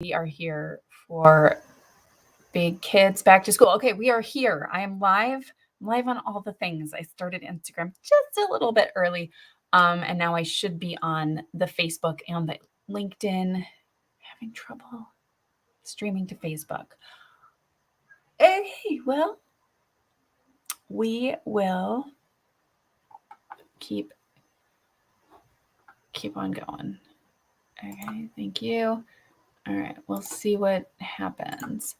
We are here for Big Kids Back to School. Okay, we are here. I am live. I'm live on all the things. I started Instagram just a little bit early. And now I should be on the Facebook and the LinkedIn. Having trouble streaming to Facebook. Okay, well, we will keep on going. Okay, thank you. All right, we'll see what happens.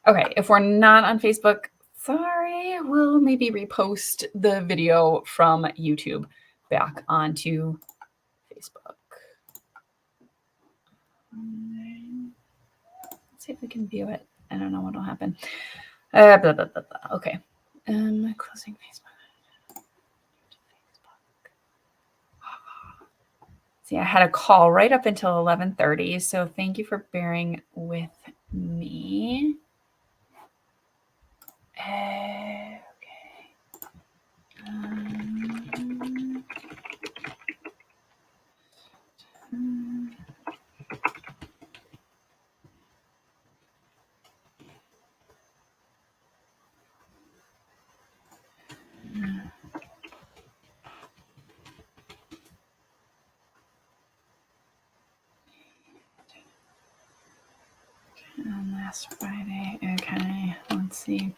Okay, if we're not on Facebook, sorry, we'll maybe repost the video from YouTube back onto Facebook. Let's see if we can view it. I don't know what will happen. Blah, blah, blah, blah. Okay. Closing Facebook. See, I had a call right up until 11:30, so thank you for bearing with me. Okay. Last Friday. Okay, let's see.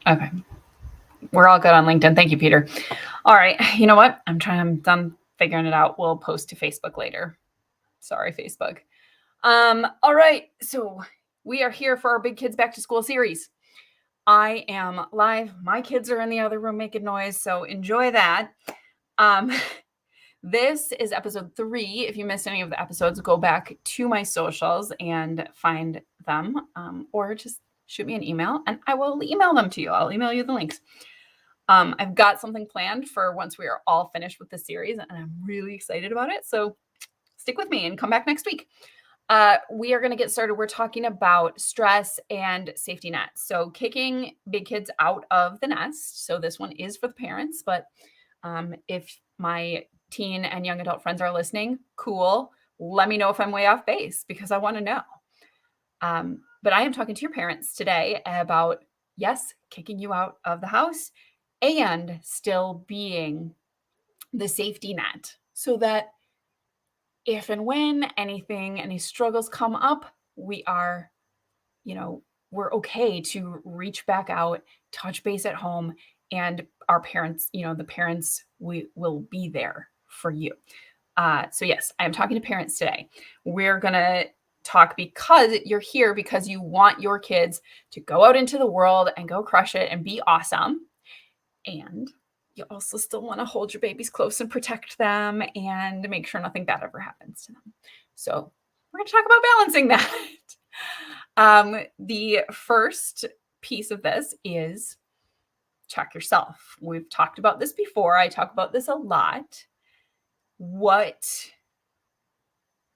Okay. We're all good on LinkedIn. Thank you, Peter. All right. You know what? I'm done figuring it out. We'll post to Facebook later. Sorry, Facebook. All right. So we are here for our Big Kids Back to School series. I am live. My kids are in the other room making noise, so enjoy that. This is episode 3. If you missed any of the episodes, go back to my socials and find them, or just shoot me an email and I will email them to you. I'll email you the links. I've got something planned for once we are all finished with the series, and I'm really excited about it. So stick with me and come back next week. We are going to get started. We're talking about stress and safety nets. So kicking big kids out of the nest. So this one is for the parents, but if my teen and young adult friends are listening, cool. Let me know if I'm way off base because I want to know. But I am talking to your parents today about, yes, kicking you out of the house and still being the safety net so that if and when any struggles come up, we are, we're okay to reach back out, touch base at home, and our parents, the parents, we will be there for you. So yes, I'm talking to parents today. We're going to talk because you're here because you want your kids to go out into the world and go crush it and be awesome. And you also still want to hold your babies close and protect them and make sure nothing bad ever happens to them. So we're going to talk about balancing that. The first piece of this is check yourself. We've talked about this before. I talk about this a lot. What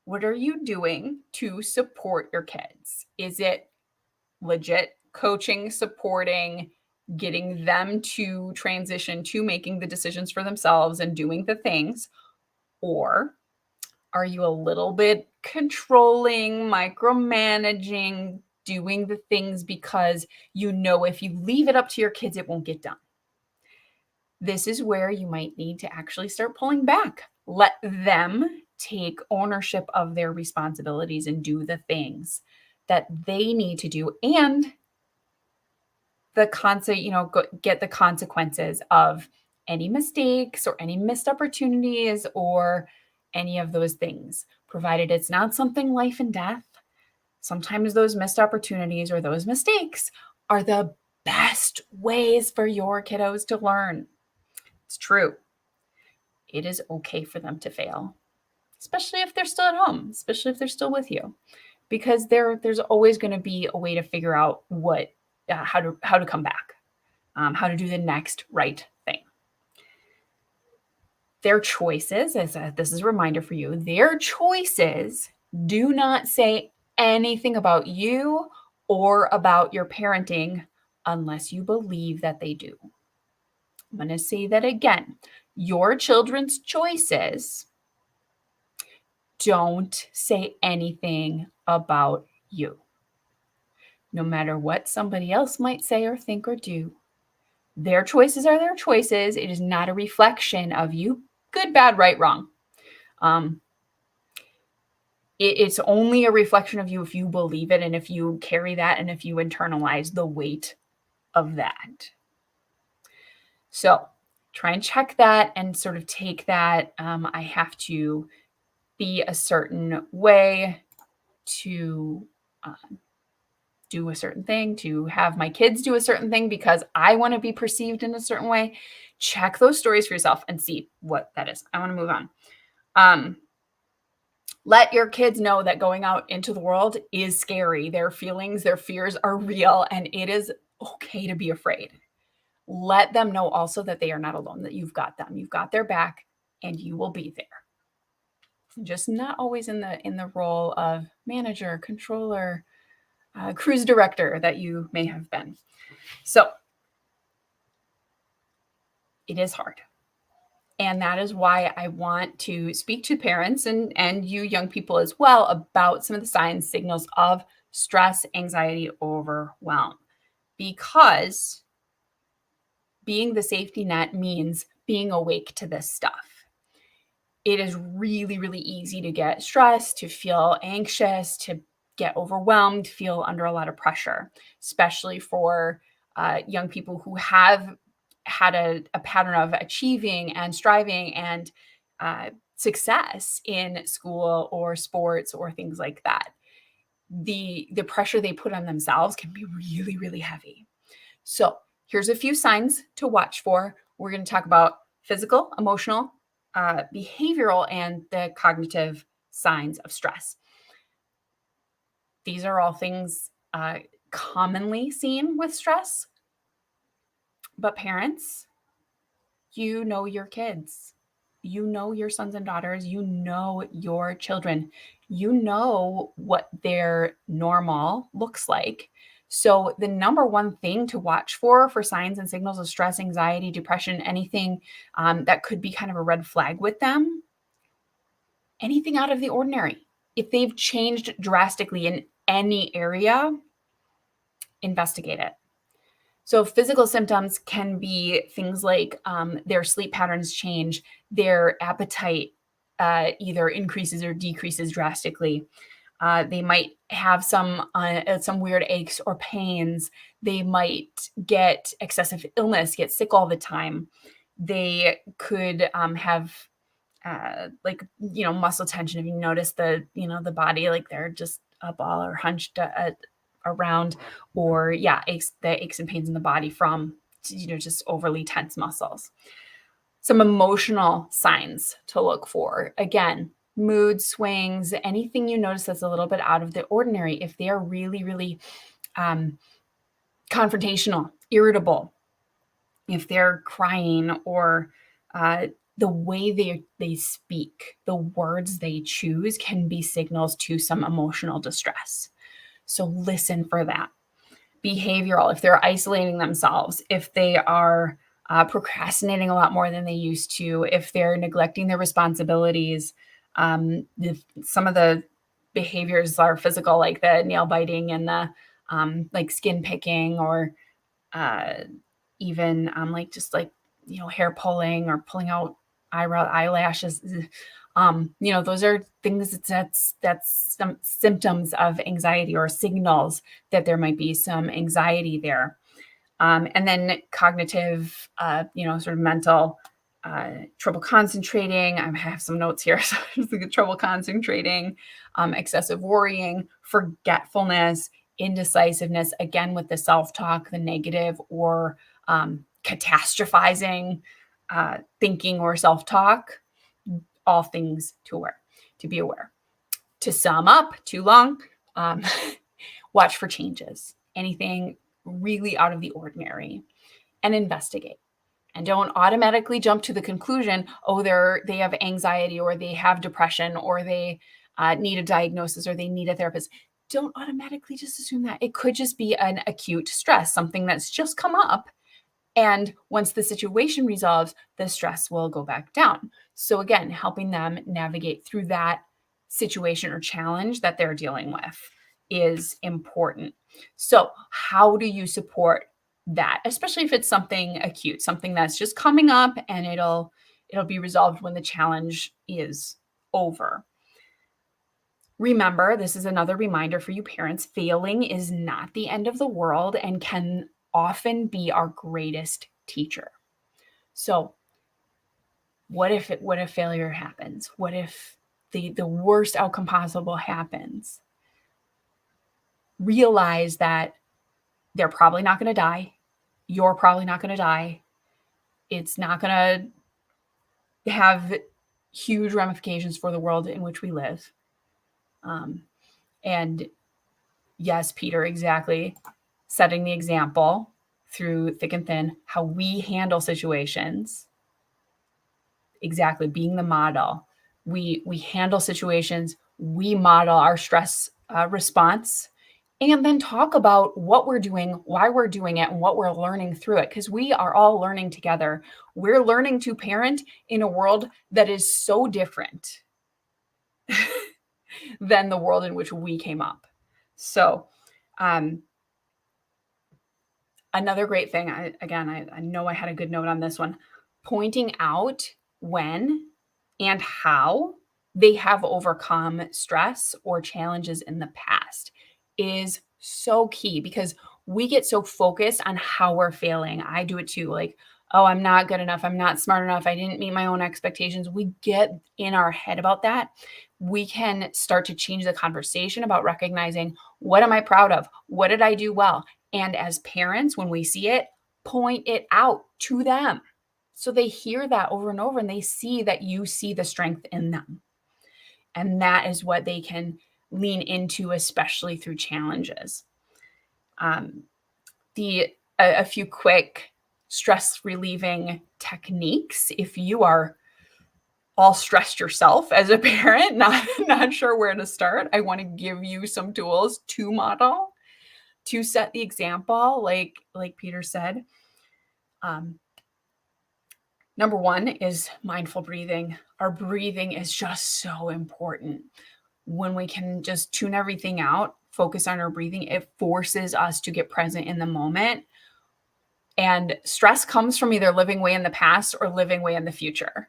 are you doing to support your kids? Is it legit coaching, supporting, getting them to transition to making the decisions for themselves and doing the things? Or are you a little bit controlling, micromanaging, doing the things because if you leave it up to your kids, it won't get done? This is where you might need to actually start pulling back. Let them take ownership of their responsibilities and do the things that they need to do, and get the consequences of any mistakes or any missed opportunities or any of those things, provided it's not something life and death. Sometimes those missed opportunities or those mistakes are the best ways for your kiddos to learn. It's true. It is okay for them to fail, especially if they're still at home, especially if they're still with you, because there's always going to be a way to figure out how to come back, how to do the next right thing. Their choices, this is a reminder for you, their choices do not say anything about you or about your parenting unless you believe that they do. I'm going to say that again. Your children's choices don't say anything about you. No matter what somebody else might say or think or do, their choices are their choices. It is not a reflection of you. Good, bad, right, wrong. It's only a reflection of you if you believe it and if you carry that and if you internalize the weight of that. So try and check that and sort of take that. I have to be a certain way to do a certain thing, to have my kids do a certain thing because I want to be perceived in a certain way. Check those stories for yourself and see what that is. I want to move on. Let your kids know that going out into the world is scary. Their feelings, their fears are real, and it is okay to be afraid. Let them know also that they are not alone, that you've got them. You've got their back, and you will be there. Just not always in the role of manager, controller, cruise director that you may have been. So it is hard. And that is why I want to speak to parents and you young people as well about some of the signs, signals of stress, anxiety, overwhelm. Because being the safety net means being awake to this stuff. It is really, really easy to get stressed, to feel anxious, to get overwhelmed, feel under a lot of pressure, especially for young people who have had a pattern of achieving and striving and success in school or sports or things like that. The pressure they put on themselves can be really, really heavy. So here's a few signs to watch for. We're going to talk about physical, emotional, behavioral, and the cognitive signs of stress. These are all things commonly seen with stress. But parents, you know your kids. You know your sons and daughters. You know your children. You know what their normal looks like. So the number one thing to watch for signs and signals of stress, anxiety, depression, anything that could be kind of a red flag with them, anything out of the ordinary. If they've changed drastically in any area, investigate it. So physical symptoms can be things like their sleep patterns change, their appetite either increases or decreases drastically. They might have some weird aches or pains. They might get excessive illness, get sick all the time. They could have muscle tension. If you notice the body, like they're just up all or hunched around, or the aches and pains in the body from just overly tense muscles. Some emotional signs to look for. Again, mood swings, anything you notice that's a little bit out of the ordinary. If they are really, really confrontational, irritable, if they're crying, or the way they speak, the words they choose can be signals to some emotional distress. So listen for that. Behavioral, if they're isolating themselves, if they are procrastinating a lot more than they used to, if they're neglecting their responsibilities. Some of the behaviors are physical, like the nail biting and the like skin picking, or even hair pulling or pulling out eyelashes. Those are things that's some symptoms of anxiety or signals that there might be some anxiety there. And then cognitive, sort of mental, trouble concentrating. I have some notes here. So just like trouble concentrating, excessive worrying, forgetfulness, indecisiveness, again, with the self-talk, the negative, or catastrophizing thinking or self-talk. All things to be aware. To sum up, too long, watch for changes. Anything really out of the ordinary, and investigate. And don't automatically jump to the conclusion, oh, they have anxiety or they have depression or they need a diagnosis or they need a therapist. Don't automatically just assume that. It could just be an acute stress, something that's just come up. And once the situation resolves, the stress will go back down. So again, helping them navigate through that situation or challenge that they're dealing with is important. So how do you support that, especially if it's something acute, something that's just coming up and it'll be resolved when the challenge is over? Remember, this is another reminder for you parents, failing is not the end of the world and can often be our greatest teacher. So, what if failure happens? What if the worst outcome possible happens? Realize that they're probably not going to die. You're probably not going to die. It's not going to have huge ramifications for the world in which we live. And yes, Peter, exactly. Setting the example through thick and thin, how we handle situations. Exactly, being the model. We handle situations, we model our stress response, and then talk about what we're doing, why we're doing it, and what we're learning through it, because we are all learning together. We're learning to parent in a world that is so different than the world in which we came up. So, another great thing, I know I had a good note on this one, pointing out when and how they have overcome stress or challenges in the past is so key, because we get so focused on how we're failing. I do it too. Like, oh, I'm not good enough. I'm not smart enough. I didn't meet my own expectations. We get in our head about that. We can start to change the conversation about recognizing, what am I proud of? What did I do well? And as parents, when we see it, point it out to them. So they hear that over and over and they see that you see the strength in them. And that is what they can lean into, especially through challenges. A few quick stress relieving techniques. If you are all stressed yourself as a parent, not sure where to start, I want to give you some tools to model, to set the example, like Peter said. Number one is mindful breathing. Our breathing is just so important. When we can just tune everything out, focus on our breathing, it forces us to get present in the moment. And stress comes from either living way in the past or living way in the future.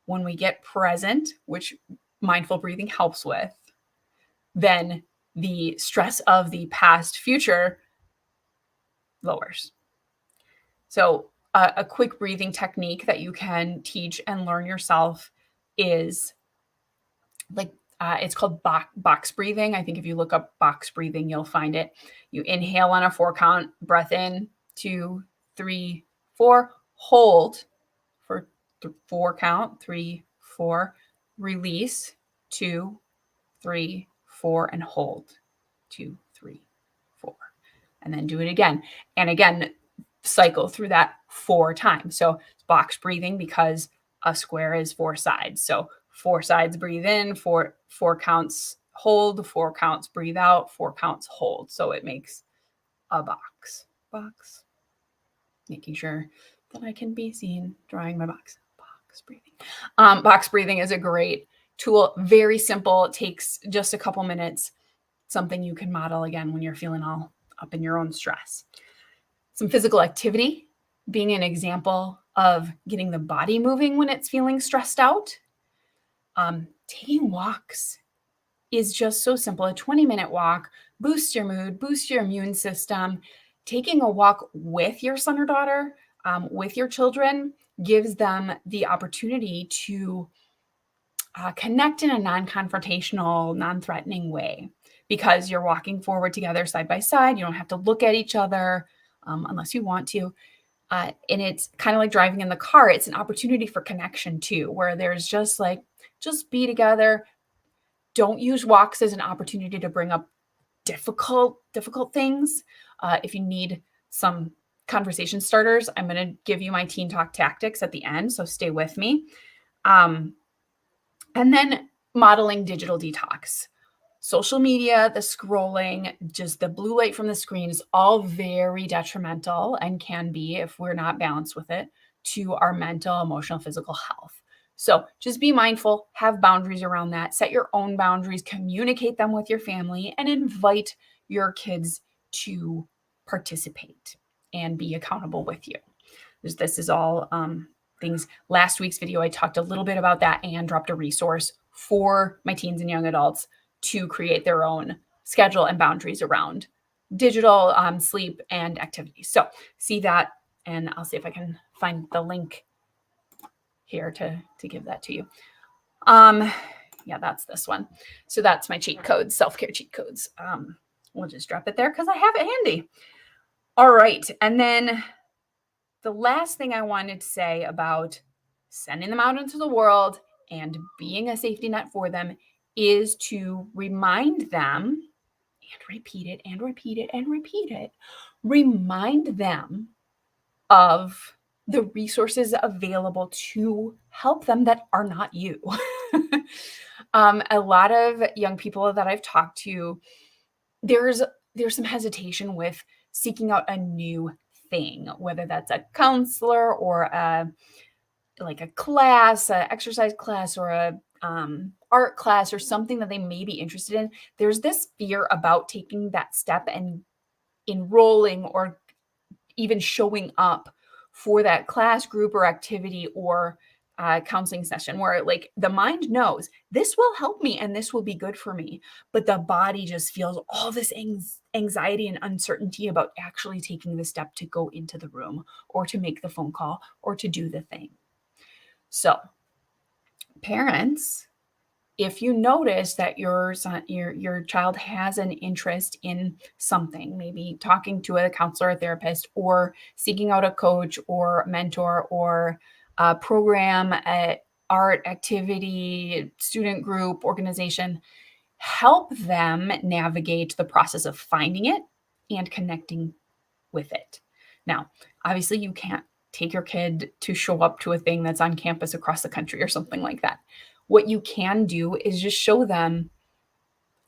When we get present, which mindful breathing helps with, then the stress of the past future lowers. So a quick breathing technique that you can teach and learn yourself is it's called box breathing. I think if you look up box breathing, you'll find it. You inhale on a 4 count, breath in, 2, 3, 4, hold for 4 count, 3, 4, release, 2, 3, 4, and hold, 2, 3, 4, and then do it again. And again, cycle through that 4 times. So it's box breathing because a square is 4 sides. So 4 sides breathe in, 4 counts hold, 4 counts breathe out, 4 counts hold. So it makes a box. Making sure that I can be seen drawing my box. Box breathing. Box breathing is a great tool. Very simple. It takes just a couple minutes. Something you can model again when you're feeling all up in your own stress. Some physical activity, being an example of getting the body moving when it's feeling stressed out. Taking walks is just so simple. A 20-minute walk boosts your mood, boosts your immune system. Taking a walk with your son or daughter, with your children, gives them the opportunity to connect in a non-confrontational, non-threatening way, because you're walking forward together side by side. You don't have to look at each other unless you want to. And it's kind of like driving in the car. It's an opportunity for connection too, where there's just be together. Don't use walks as an opportunity to bring up difficult things. If you need some conversation starters. I'm going to give you my teen talk tactics at the end, so stay with me. And then modeling digital detox. Social media, the scrolling, just the blue light from the screen is all very detrimental and can be, if we're not balanced with it, to our mental, emotional, physical health. So just be mindful, have boundaries around that, set your own boundaries, communicate them with your family, and invite your kids to participate and be accountable with you. This is all things. Last week's video, I talked a little bit about that and dropped a resource for my teens and young adults to create their own schedule and boundaries around digital sleep and activities. So see that, and I'll see if I can find the link here to give that to you. Yeah, that's this one. So that's my cheat codes, self-care cheat codes. We'll just drop it there because I have it handy. All right. And then the last thing I wanted to say about sending them out into the world and being a safety net for them is to remind them, and repeat it and repeat it and repeat it, remind them of the resources available to help them that are not you. A lot of young people that I've talked to, there's some hesitation with seeking out a new thing, whether that's a counselor or like a class, an exercise class, or a art class, or something that they may be interested in. There's this fear about taking that step and enrolling or even showing up for that class, group, or activity, or counseling session, where like the mind knows this will help me and this will be good for me, but the body just feels all this anxiety and uncertainty about actually taking the step to go into the room or to make the phone call or to do the thing. So parents, if you notice that your child has an interest in something, maybe talking to a counselor or therapist, or seeking out a coach or mentor, or a program, art activity, student group, organization, help them navigate the process of finding it and connecting with it. Now, obviously, you can't take your kid to show up to a thing that's on campus across the country or something like that. What you can do is just show them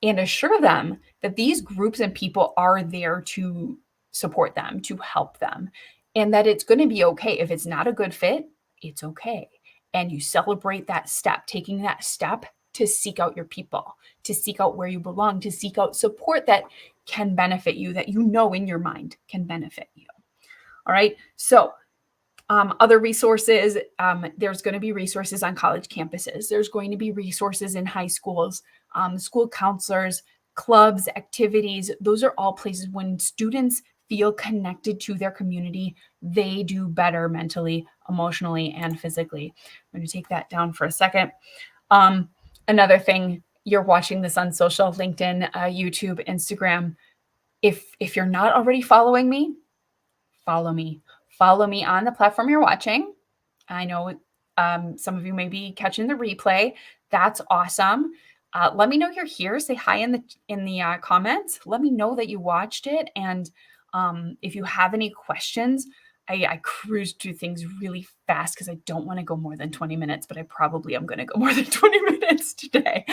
and assure them that these groups and people are there to support them, to help them, and that it's going to be okay. If it's not a good fit, it's okay. And you celebrate that step, taking that step to seek out your people, to seek out where you belong, to seek out support that can benefit you, that you know in your mind can benefit you. All right. So other resources, there's going to be resources on college campuses. There's going to be resources in high schools, school counselors, clubs, activities. Those are all places when students feel connected to their community, they do better mentally, emotionally, and physically. I'm going to take that down for a second. Another thing, you're watching this on social, LinkedIn, YouTube, Instagram. If you're not already following me, follow me. Follow me on the platform you're watching. I know some of you may be catching the replay. That's awesome. Let me know you're here. Say hi in the comments. Let me know that you watched it. And if you have any questions, I cruised through things really fast because I don't want to go more than 20 minutes, but I probably am going to go more than 20 minutes today.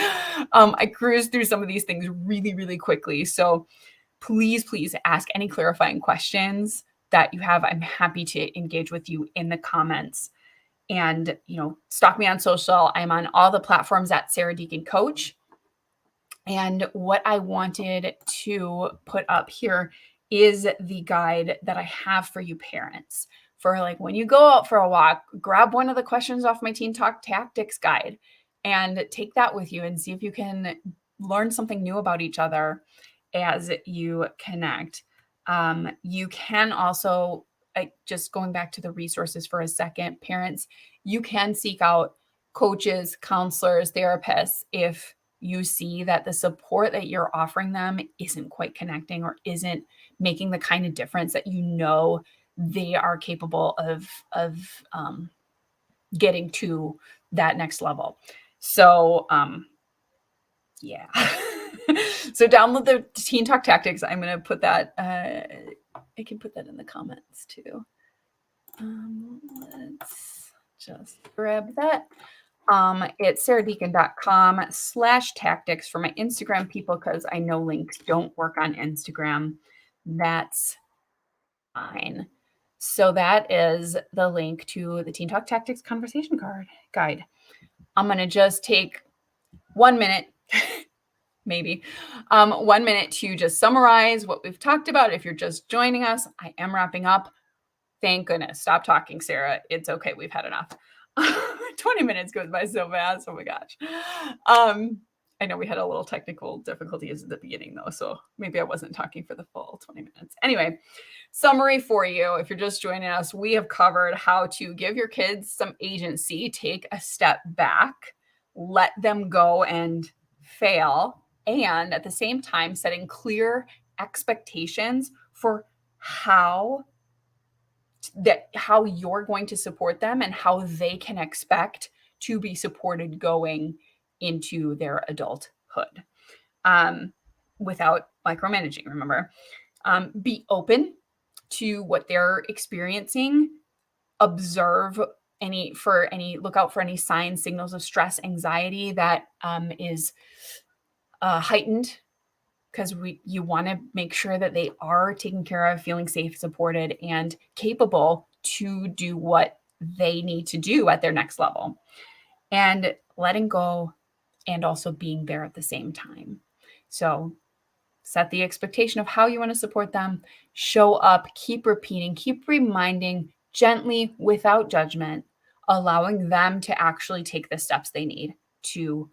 I cruised through some of these things really, really quickly. So please ask any clarifying questions that you have. I'm happy to engage with you in the comments. And, stalk me on social. I'm on all the platforms at Sarah Deacon Coach. And what I wanted to put up here is the guide that I have for you parents. For like when you go out for a walk, grab one of the questions off my Teen Talk Tactics guide and take that with you and see if you can learn something new about each other as you connect. You can also, just going back to the resources for a second, parents, you can seek out coaches, counselors, therapists if you see that the support that you're offering them isn't quite connecting or isn't making the kind of difference that they are capable of getting to that next level. So, yeah. So download the Teen Talk Tactics. I'm going to put that I can put that in the comments too. Let's just grab that. It's sarahdeacon.com/tactics for my Instagram people, because I know links don't work on Instagram. That's fine. So that is the link to the Teen Talk Tactics conversation guide. I'm going to just take 1 minute, maybe 1 minute to just summarize what we've talked about. If you're just joining us, I am wrapping up. Thank goodness. Stop talking, Sarah. It's okay. We've had enough. 20 minutes goes by so fast. Oh my gosh. I know we had a little technical difficulties at the beginning though, so maybe I wasn't talking for the full 20 minutes. Anyway, summary for you. If you're just joining us, we have covered how to give your kids some agency, take a step back, let them go and fail, and at the same time, setting clear expectations for how you're going to support them and how they can expect to be supported going into their adulthood, without micromanaging. Remember, be open to what they're experiencing. Observe look out for any signs, signals of stress, anxiety that is heightened, because you want to make sure that they are taken care of, feeling safe, supported, and capable to do what they need to do at their next level. And letting go and also being there at the same time. So set the expectation of how you want to support them, show up, keep repeating, keep reminding, gently, without judgment, allowing them to actually take the steps they need to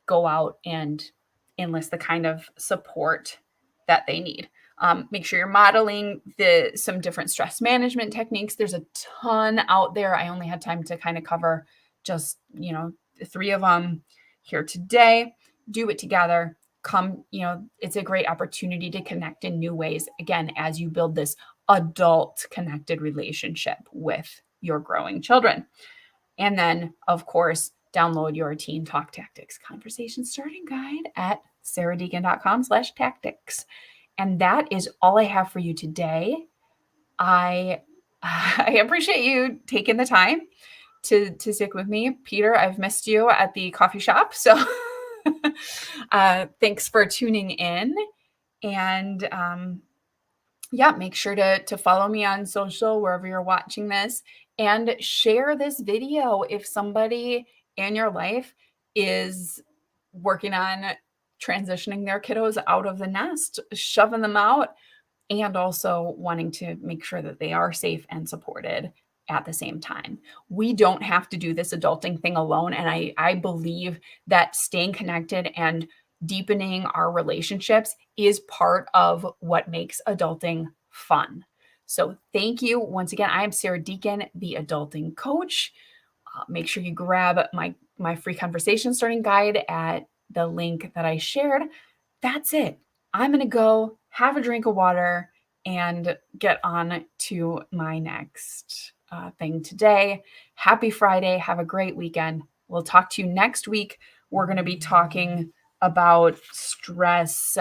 go out and enlist the kind of support that they need. Make sure you're modeling some different stress management techniques. There's a ton out there. I only had time to kind of cover just, 3 of them here today. Do it together. It's a great opportunity to connect in new ways, again, as you build this adult connected relationship with your growing children. And then, of course, download your Teen Talk Tactics conversation starting guide at sarahdeacon.com/tactics. And that is all I have for you today. I appreciate you taking the time to stick with me. Peter, I've missed you at the coffee shop. So thanks for tuning in. And make sure to follow me on social, wherever you're watching this, and share this video if somebody in your life is working on transitioning their kiddos out of the nest, shoving them out, and also wanting to make sure that they are safe and supported at the same time. We don't have to do this adulting thing alone. And I believe that staying connected and deepening our relationships is part of what makes adulting fun. So thank you once again. I am Sarah Deacon, the adulting coach. Make sure you grab my free conversation starting guide at the link that I shared. That's it. I'm going to go have a drink of water and get on to my next thing today. Happy Friday. Have a great weekend. We'll talk to you next week. We're going to be talking about stress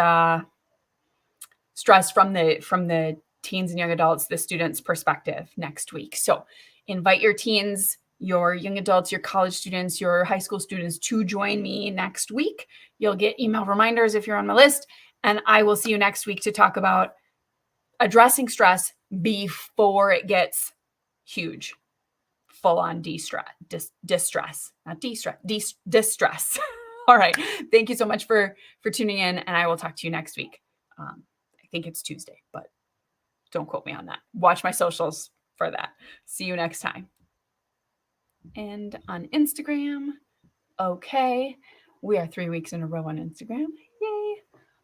from the teens and young adults, the students' perspective next week. So invite your teens, your young adults, your college students, your high school students to join me next week. You'll get email reminders if you're on my list. And I will see you next week to talk about addressing stress before it gets huge, full on distress. All right. Thank you so much for tuning in, and I will talk to you next week. I think it's Tuesday, but don't quote me on that. Watch my socials for that. See you next time. And on Instagram, okay, we are 3 weeks in a row on Instagram. Yay.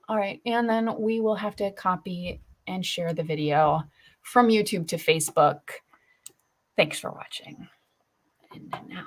All right. And then we will have to copy and share the video from YouTube to Facebook. Thanks for watching. And now.